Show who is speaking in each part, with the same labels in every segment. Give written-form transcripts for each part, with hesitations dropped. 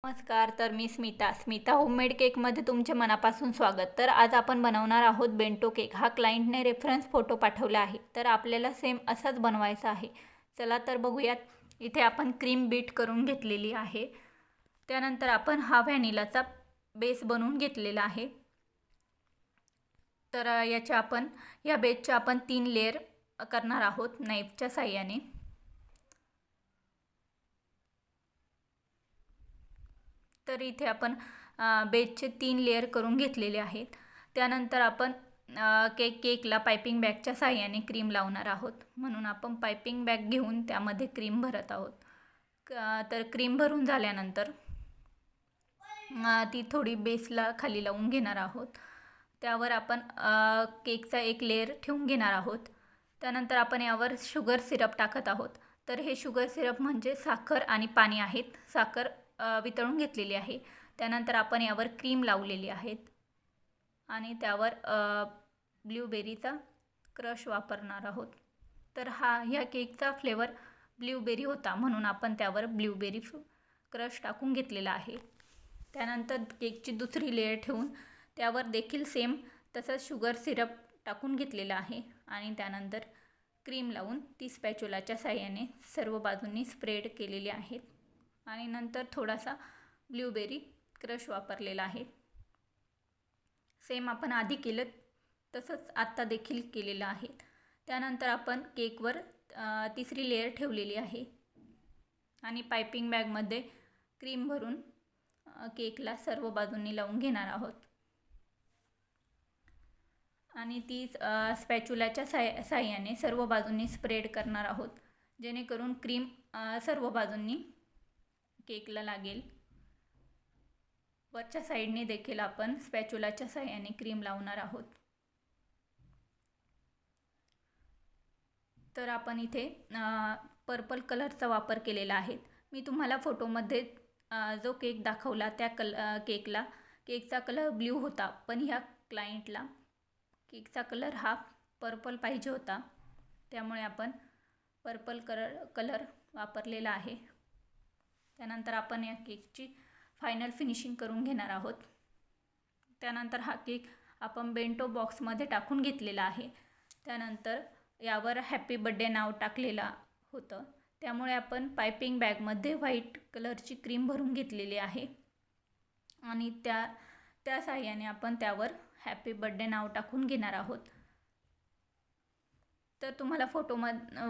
Speaker 1: नमस्कार. तर मी स्मिता होममेड केकमध्ये तुमचे मनापासून स्वागत. तर आज आपण बनवणार आहोत बेंटो केक. हा क्लायंटने रेफरन्स फोटो पाठवला आहे, तर आपल्याला सेम असाच बनवायचा आहे. चला तर बघूयात. इथे आपण क्रीम बीट करून घेतलेली आहे. त्यानंतर आपण हा व्हॅनिलाचा बेस बनवून घेतलेला आहे. तर या बेसच्या आपण 3 लेयर करणार आहोत नाईफच्या साहाय्याने. तर इथे आपण बेसचे 3 लेयर करून घेतलेले आहेत. त्यानंतर आपण केकला पायपिंग बॅगच्या साहाय्याने क्रीम लावणार आहोत. म्हणून आपण पायपिंग बॅग घेऊन त्यामध्ये क्रीम भरत आहोत. तर क्रीम भरून झाल्यानंतर ती थोडी बेसला खाली लावून घेणार आहोत. त्यावर आपण केकचा एक लेयर ठेवून घेणार आहोत. त्यानंतर आपण यावर शुगर सिरप टाकत आहोत. तर हे शुगर सिरप म्हणजे साखर आणि पाणी आहेत. साखर वितळून घेतलेली आहे. त्यानंतर आपण यावर क्रीम लावलेली आहेत आणि त्यावर ब्ल्यूबेरीचा क्रश वापरणार आहोत. तर ह्या केकचा फ्लेवर ब्ल्यूबेरी होता, म्हणून आपण त्यावर ब्ल्यूबेरी क्रश टाकून घेतलेला आहे. त्यानंतर केकची दुसरी लेयर ठेवून त्यावर देखील सेम तसंच शुगर सिरप टाकून घेतलेला आहे आणि त्यानंतर क्रीम लावून ती स्पॅच्युलाच्या साहाय्याने सर्व बाजूंनी स्प्रेड केलेली आहेत आणि नंतर थोडासा ब्ल्यूबेरी क्रश वापरलेला आहे. सेम आपण आधी केलं तसंच आत्ता देखील केलेलं आहे. त्यानंतर आपण केकवर तिसरी लेयर ठेवलेली आहे आणि पायपिंग बॅगमध्ये क्रीम भरून केकला सर्व बाजूंनी लावून घेणार आहोत आणि ती स्पॅच्युलाच्या साहाय्याने सर्व बाजूंनी स्प्रेड करणार आहोत, जेणेकरून क्रीम सर्व बाजूंनी केकला लागेल. वरच्या साईडने देखील आपण स्पॅच्युलाच्या साहाय्याने क्रीम लावणार आहोत. तर आपण इथे पर्पल कलरचा वापर केलेला आहे. मी तुम्हाला फोटोमध्ये जो केक दाखवला त्या केकचा कलर ब्ल्यू होता, पण ह्या क्लायंटला केकचा कलर हा पर्पल पाहिजे होता, त्यामुळे आपण पर्पल कलर वापरलेला आहे. त्यानंतर आपण या केकची फायनल फिनिशिंग करून घेणार आहोत. त्यानंतर हा केक आपण बेंटो बॉक्समध्ये टाकून घेतलेला आहे. त्यानंतर यावर हॅपी बर्थडे नाव टाकलेलं होतं, त्यामुळे आपण पायपिंग बॅगमध्ये व्हाईट कलरची क्रीम भरून घेतलेली आहे आणि त्या साहाय्याने आपण त्यावर हॅपी बर्थडे नाव टाकून घेणार आहोत. तर तुम्हाला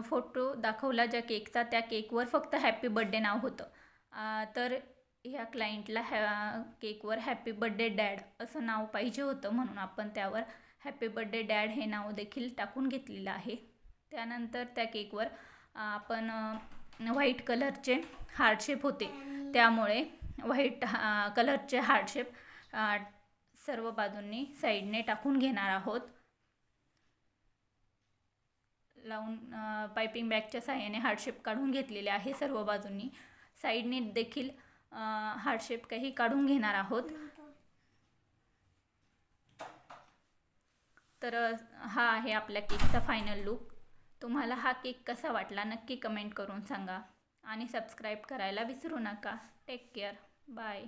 Speaker 1: फोटो दाखवला ज्या केकचा, त्या केकवर फक्त हॅपी बर्थडे नाव होतं. तर ह्या क्लायंटला केकवर हॅपी बर्थडे डॅड असं नाव पाहिजे होतं, म्हणून आपण त्यावर हॅपी बर्थडे डॅड हे नाव देखील टाकून घेतलेलं आहे. त्यानंतर त्या केकवर आपण व्हाईट कलरचे हार्टशेप होते, त्यामुळे व्हाईट कलरचे हार्टशेप सर्व बाजूंनी साईडने टाकून घेणार आहोत. लावून पायपिंग बॅगच्या साहाय्याने हार्टशेप काढून घेतलेले आहे. सर्व बाजूंनी साईडने देखील हार्टशेप काही काढून घेणार आहोत. तर हा आहे आपल्या केकचा फायनल लुक. तुम्हाला हा केक कसा वाटला नक्की कमेंट करून सांगा आणि सबस्क्राईब करायला विसरू नका. Take care. बाय.